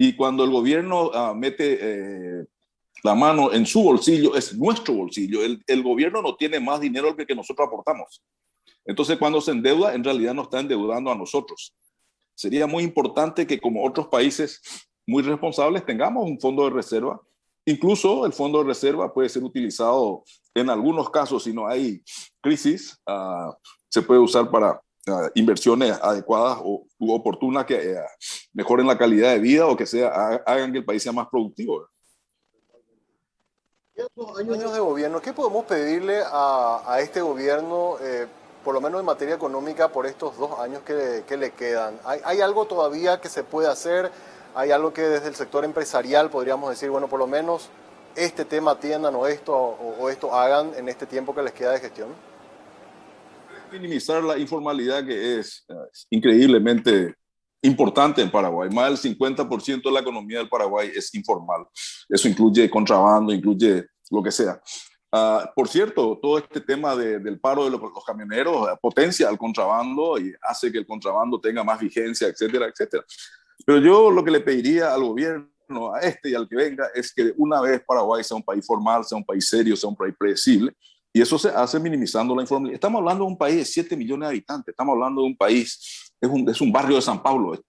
I: Y cuando el gobierno mete la mano en su bolsillo, es nuestro bolsillo. El gobierno no tiene más dinero que nosotros aportamos. Entonces, cuando se endeuda, en realidad nos está endeudando a nosotros. Sería muy importante que, como otros países muy responsables, tengamos un fondo de reserva. Incluso el fondo de reserva puede ser utilizado en algunos casos, si no hay crisis, se puede usar para inversiones adecuadas u oportunas que mejoren la calidad de vida o que hagan que el país sea más productivo.
A: En 2 años de gobierno, ¿qué podemos pedirle a este gobierno, por lo menos en materia económica, por estos 2 años que le quedan? ¿Hay algo todavía que se puede hacer? ¿Hay algo que desde el sector empresarial podríamos decir, bueno, por lo menos este tema atiendan o esto hagan en este tiempo que les queda de gestión?
I: Minimizar la informalidad, que es increíblemente importante en Paraguay. Más del 50% de la economía del Paraguay es informal. Eso incluye contrabando, incluye lo que sea. Por cierto, todo este tema del paro de los camioneros potencia el contrabando y hace que el contrabando tenga más vigencia, etcétera, etcétera. Pero yo lo que le pediría al gobierno, a este y al que venga, es que una vez Paraguay sea un país formal, sea un país serio, sea un país predecible. Y eso se hace minimizando la informalidad. Estamos hablando de un país de 7 millones de habitantes. Estamos hablando de un país, es un barrio de San Pablo,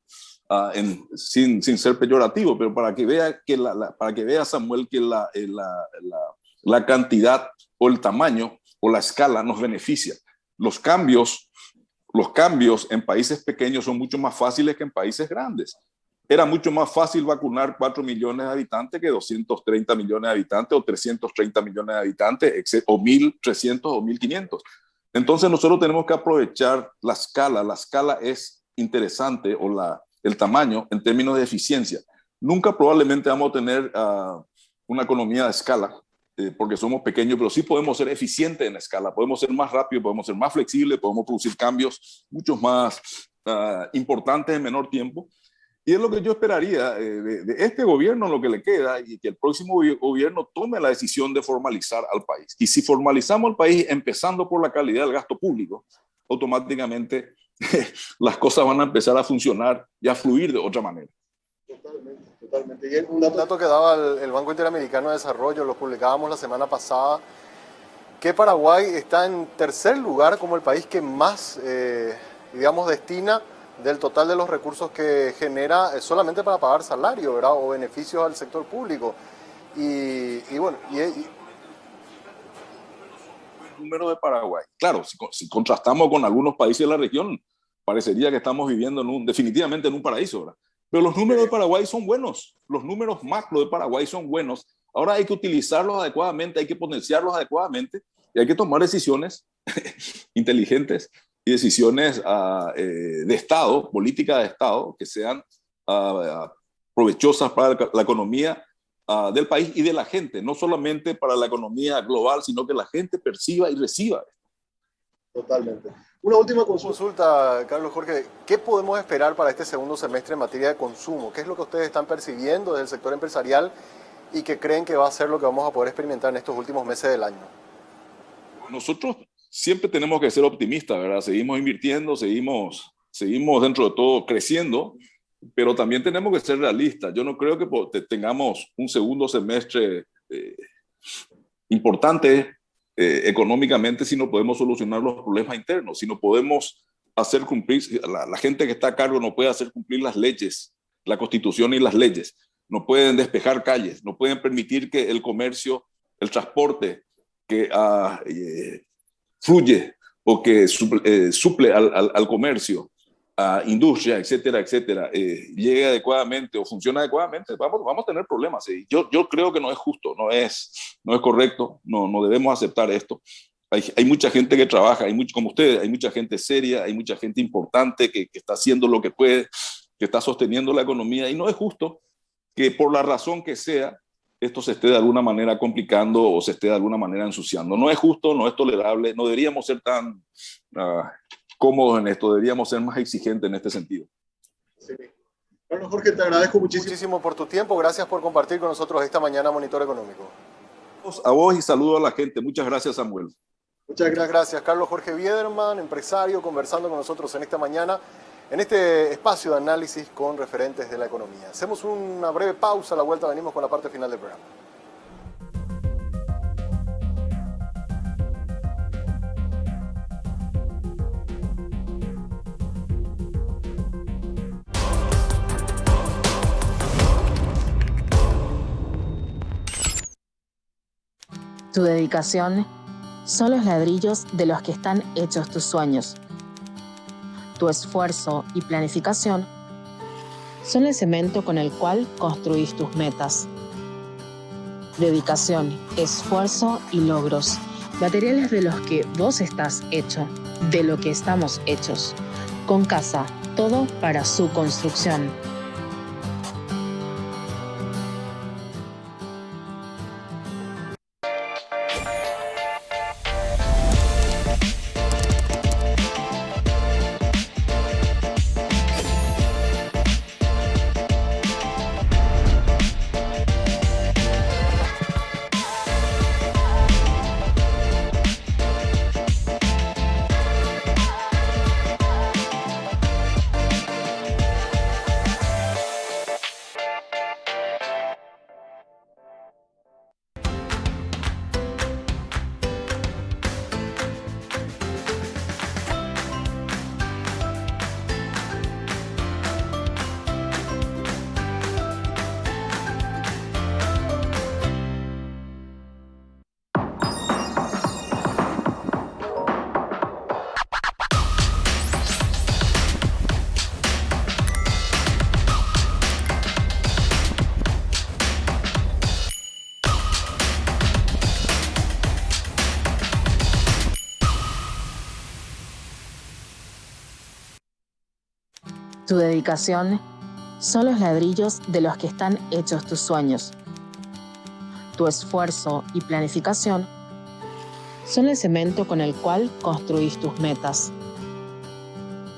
I: sin ser peyorativo, pero para que vea Samuel que la cantidad o el tamaño o la escala nos beneficia. Los cambios en países pequeños son mucho más fáciles que en países grandes. Era mucho más fácil vacunar 4 millones de habitantes que 230 millones de habitantes o 330 millones de habitantes o 1.300 o 1.500. Entonces nosotros tenemos que aprovechar la escala. La escala es interesante, o el tamaño en términos de eficiencia. Nunca probablemente vamos a tener una economía de escala porque somos pequeños, pero sí podemos ser eficientes en escala. Podemos ser más rápidos, podemos ser más flexibles, podemos producir cambios mucho más importantes en menor tiempo. Y es lo que yo esperaría de este gobierno, lo que le queda, y que el próximo gobierno tome la decisión de formalizar al país. Y si formalizamos el país, empezando por la calidad del gasto público, automáticamente las cosas van a empezar a funcionar y a fluir de otra manera.
A: Totalmente, totalmente. Y un dato que daba el Banco Interamericano de Desarrollo, lo publicábamos la semana pasada, que Paraguay está en tercer lugar como el país que más, digamos, destina del total de los recursos que genera solamente para pagar salario, ¿verdad? O beneficios al sector público. Y bueno, el
I: número de Paraguay. Claro, si contrastamos con algunos países de la región, parecería que estamos viviendo definitivamente en un paraíso, ¿verdad? Pero los números de Paraguay son buenos, los números macro de Paraguay son buenos. Ahora hay que utilizarlos adecuadamente, hay que potenciarlos adecuadamente y hay que tomar decisiones inteligentes y decisiones de Estado, política de Estado, que sean provechosas para la economía del país y de la gente, no solamente para la economía global, sino que la gente perciba y reciba.
A: Totalmente. Una última consulta, Carlos Jorge. ¿Qué podemos esperar para este segundo semestre en materia de consumo? ¿Qué es lo que ustedes están percibiendo desde el sector empresarial y que creen que va a ser lo que vamos a poder experimentar en estos últimos meses del año?
I: Nosotros siempre tenemos que ser optimistas, ¿verdad? Seguimos invirtiendo, seguimos dentro de todo creciendo, pero también tenemos que ser realistas. Yo no creo que tengamos un segundo semestre importante económicamente si no podemos solucionar los problemas internos, si no podemos hacer cumplir, la gente que está a cargo no puede hacer cumplir las leyes, la Constitución y las leyes, no pueden despejar calles, no pueden permitir que el comercio, el transporte que fluye o que suple al comercio, a industria, etcétera, etcétera, llegue adecuadamente o funcione adecuadamente, vamos a tener problemas. Yo creo que no es justo, no es correcto, no debemos aceptar esto. Hay mucha gente que trabaja, como ustedes, hay mucha gente seria, hay mucha gente importante que está haciendo lo que puede, que está sosteniendo la economía, y no es justo que por la razón que sea, esto se esté de alguna manera complicando o se esté de alguna manera ensuciando. No es justo, no es tolerable, no deberíamos ser tan cómodos en esto, deberíamos ser más exigentes en este sentido.
A: Sí. Bueno, Jorge, te agradezco muchísimo por tu tiempo, gracias por compartir con nosotros esta mañana Monitor Económico.
I: A vos y saludo a la gente. Muchas gracias, Samuel.
A: Muchas gracias, Carlos Jorge Biederman, empresario, conversando con nosotros en esta mañana, en este espacio de análisis con referentes de la economía. Hacemos una breve pausa, a la vuelta venimos con la parte final del programa.
B: Tu dedicación son los ladrillos de los que están hechos tus sueños. Tu esfuerzo y planificación son el cemento con el cual construís tus metas. Dedicación, esfuerzo y logros, materiales de los que vos estás hecho, de lo que estamos hechos. Con Casa, todo para su construcción. Tu dedicación son los ladrillos de los que están hechos tus sueños. Tu esfuerzo y planificación son el cemento con el cual construís tus metas.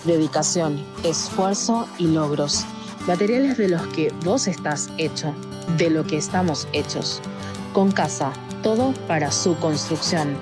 B: Dedicación, esfuerzo y logros, Materiales de los que vos estás hecho, de lo que estamos hechos. Con Casa, todo para su construcción.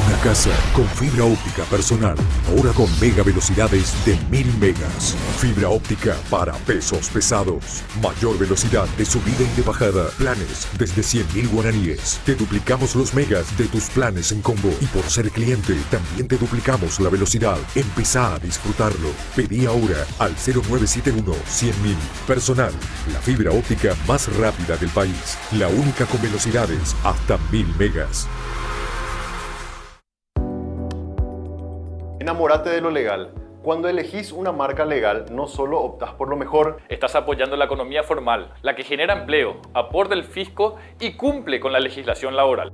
C: Una casa con fibra óptica personal, ahora con mega velocidades de 1000 megas. Fibra óptica para pesos pesados. Mayor velocidad de subida y de bajada. Planes desde 100.000 guaraníes. Te duplicamos los megas de tus planes en combo. Y por ser cliente, también te duplicamos la velocidad. Empezá a disfrutarlo. Pedí ahora al 0971-100.000. Personal, la fibra óptica más rápida del país. La única con velocidades hasta 1000 megas.
A: Enamórate de lo legal. Cuando elegís una marca legal, no solo optás por lo mejor,
D: Estás apoyando la economía formal, la que genera empleo, aporta el fisco y cumple con la legislación laboral.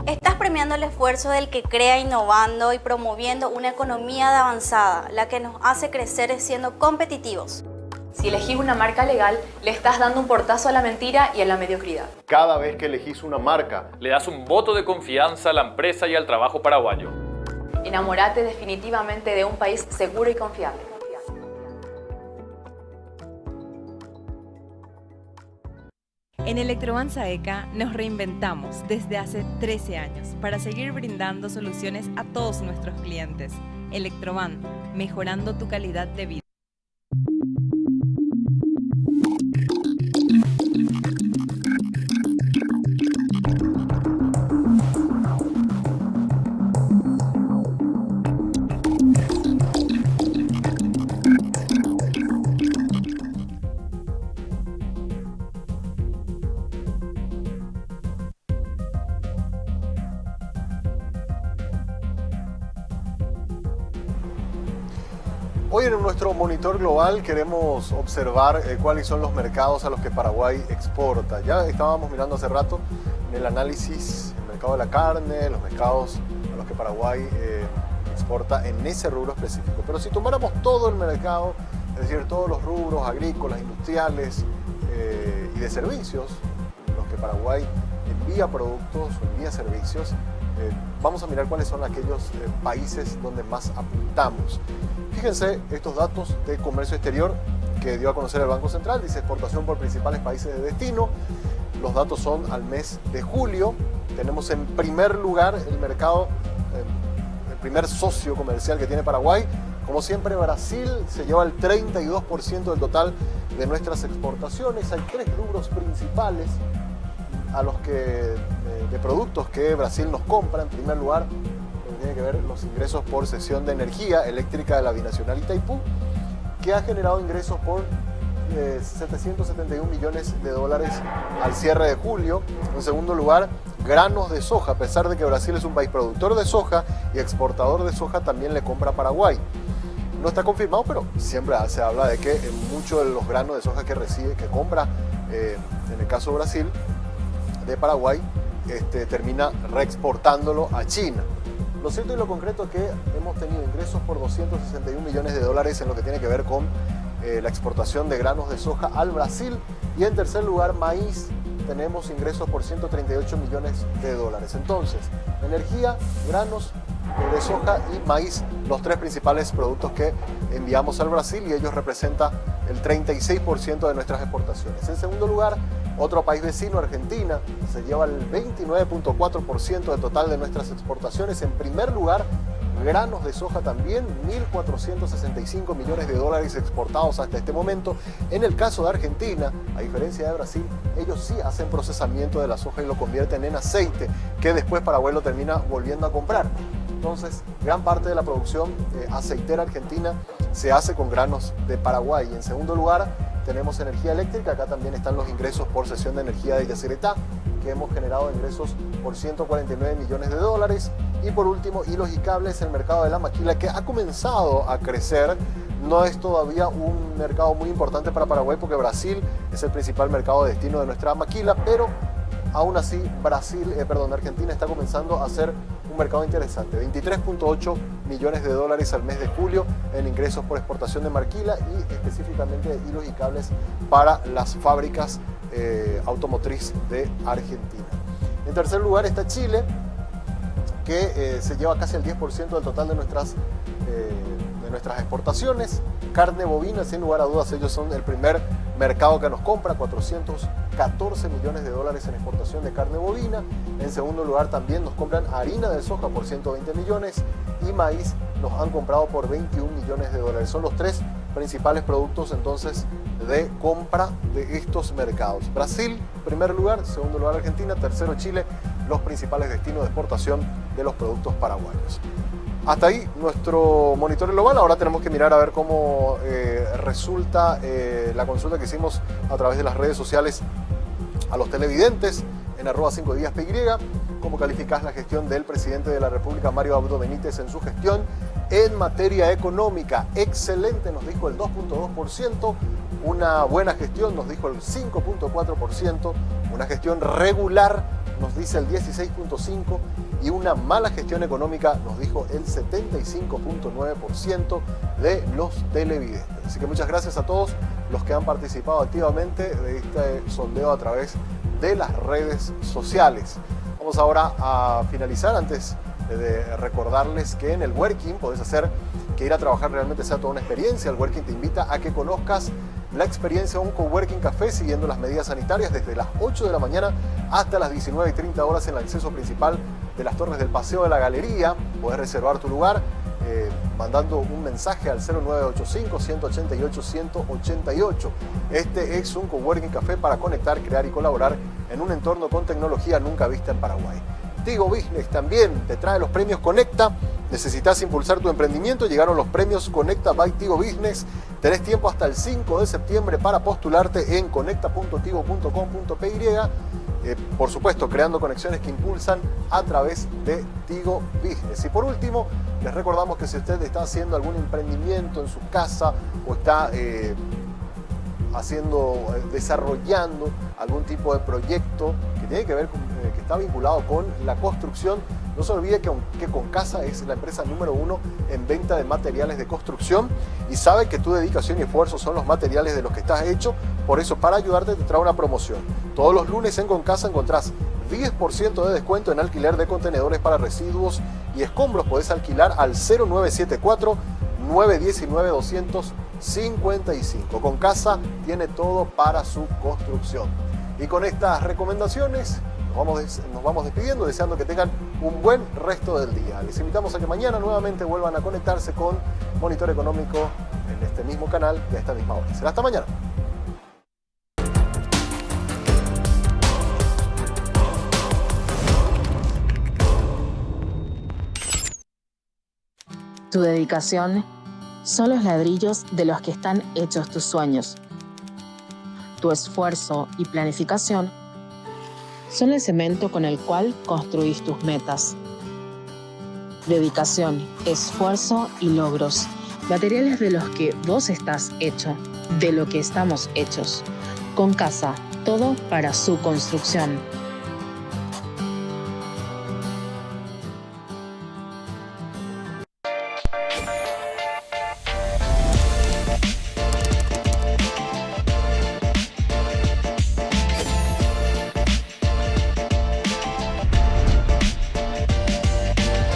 E: Estás premiando el esfuerzo del que crea innovando y promoviendo una economía de avanzada, la que nos hace crecer siendo competitivos.
F: Si elegís una marca legal, le estás dando un portazo a la mentira y a la mediocridad.
A: cada vez que elegís una marca,
D: Le das un voto de confianza a la empresa y al trabajo paraguayo.
F: Enamórate definitivamente de un país seguro y confiable.
J: En Electroban Saeca nos reinventamos desde hace 13 años para seguir brindando soluciones a todos nuestros clientes. Electroban, mejorando tu calidad de vida.
A: hoy en nuestro monitor global queremos observar cuáles son los mercados a los que Paraguay exporta. Ya estábamos mirando hace rato en el análisis el mercado de la carne, los mercados a los que Paraguay exporta en ese rubro específico. Pero si tomáramos todo el mercado, es decir, todos los rubros agrícolas, industriales y de servicios, en los que Paraguay envía productos o envía servicios, vamos a mirar cuáles son aquellos países donde más apuntamos. Fíjense estos datos de comercio exterior que dio a conocer el Banco Central. Dice exportación por principales países de destino. Los datos son al mes de julio. Tenemos en primer lugar el mercado, el primer socio comercial que tiene Paraguay. Como siempre, Brasil se lleva el 32% del total de nuestras exportaciones. Hay tres rubros principales a los que, de productos que Brasil nos compra. En primer lugar, tiene que ver los ingresos por cesión de energía eléctrica de la Binacional Itaipú, que ha generado ingresos por 771 millones de dólares al cierre de julio. En segundo lugar, granos de soja. A pesar de que Brasil es un país productor de soja y exportador de soja, también le compra a Paraguay. No está confirmado, pero siempre se habla de que muchos de los granos de soja que recibe, que compra, en el caso de Brasil, de Paraguay, termina reexportándolo a China. Lo cierto y lo concreto es que hemos tenido ingresos por 261 millones de dólares en lo que tiene que ver con la exportación de granos de soja al Brasil. Y en tercer lugar, maíz. Tenemos ingresos por 138 millones de dólares. Entonces, energía, granos de soja y maíz, los tres principales productos que enviamos al Brasil, y ellos representan el 36% de nuestras exportaciones. En segundo lugar, otro país vecino, Argentina, se lleva el 29.4% del total de nuestras exportaciones. En primer lugar, granos de soja también, 1.465 millones de dólares exportados hasta este momento. En el caso de Argentina, a diferencia de Brasil, ellos sí hacen procesamiento de la soja y lo convierten en aceite, que después Paraguay lo termina volviendo a comprar. Entonces, gran parte de la producción aceitera argentina se hace con granos de Paraguay. Y en segundo lugar, tenemos energía eléctrica. Acá también están los ingresos por cesión de energía de Yacyretá, que hemos generado ingresos por 149 millones de dólares. Y por último, hilos y cables, el mercado de la maquila, que ha comenzado a crecer. No es todavía un mercado muy importante para Paraguay porque Brasil es el principal mercado de destino de nuestra maquila, pero aún así Argentina está comenzando a ser un mercado interesante. 23.8 millones de dólares al mes de julio en ingresos por exportación de maquila y específicamente de hilos y cables para las fábricas automotriz de Argentina. En tercer lugar está Chile, que se lleva casi el 10% del total de nuestras exportaciones. Carne bovina, sin lugar a dudas, ellos son el primer mercado que nos compra, 414 millones de dólares en exportación de carne bovina. En segundo lugar también nos compran harina de soja por 120 millones y maíz nos han comprado por 21 millones de dólares. Son los tres principales productos entonces de compra de estos mercados. Brasil, primer lugar, segundo lugar Argentina, tercero Chile, los principales destinos de exportación de los productos paraguayos. Hasta ahí nuestro monitoreo global. Ahora tenemos que mirar a ver cómo resulta la consulta que hicimos a través de las redes sociales a los televidentes en @5DíasPY. ¿Cómo calificás la gestión del presidente de la República, Mario Abdo Benítez, en su gestión en materia económica? Excelente, nos dijo el 2.2%. Una buena gestión, nos dijo el 5.4%. Una gestión regular, nos dice el 16.5%. Y una mala gestión económica, nos dijo el 75.9% de los televidentes. Así que muchas gracias a todos los que han participado activamente de este sondeo a través de las redes sociales. Vamos ahora a finalizar, antes de recordarles que en el Working podés hacer que ir a trabajar realmente sea toda una experiencia. El Working te invita a que conozcas la experiencia de un coworking café siguiendo las medidas sanitarias desde las 8 de la mañana hasta las 19:30 horas en el acceso principal de las Torres del Paseo de la Galería. Podés reservar tu lugar mandando un mensaje al 0985-188-188. Este es un coworking café para conectar, crear y colaborar en un entorno con tecnología nunca vista en Paraguay. Tigo Business también te trae los premios Conecta. Necesitas impulsar tu emprendimiento. Llegaron los premios Conecta by Tigo Business. Tenés tiempo hasta el 5 de septiembre para postularte en conecta.tigo.com.py. Por supuesto, creando conexiones que impulsan a través de Tigo Business. Y por último, les recordamos que si usted está haciendo algún emprendimiento en su casa o está desarrollando algún tipo de proyecto que tiene que ver con, que está vinculado con la construcción, no se olvide que Concasa es la empresa número 1 en venta de materiales de construcción y sabe que tu dedicación y esfuerzo son los materiales de los que estás hecho. Por eso, para ayudarte, te trae una promoción. Todos los lunes en Concasa encontrás 10% de descuento en alquiler de contenedores para residuos y escombros. Podés alquilar al 0974-919-255. Concasa tiene todo para su construcción. Y con estas recomendaciones nos vamos despidiendo, deseando que tengan un buen resto del día. Les invitamos a que mañana nuevamente vuelvan a conectarse con Monitor Económico en este mismo canal y a esta misma hora. Será hasta mañana.
B: Tu dedicación son los ladrillos de los que están hechos tus sueños. Tu esfuerzo y planificación son el cemento con el cual construís tus metas. Dedicación, esfuerzo y logros, materiales de los que vos estás hecho, de lo que estamos hechos. Concasa, todo para su construcción.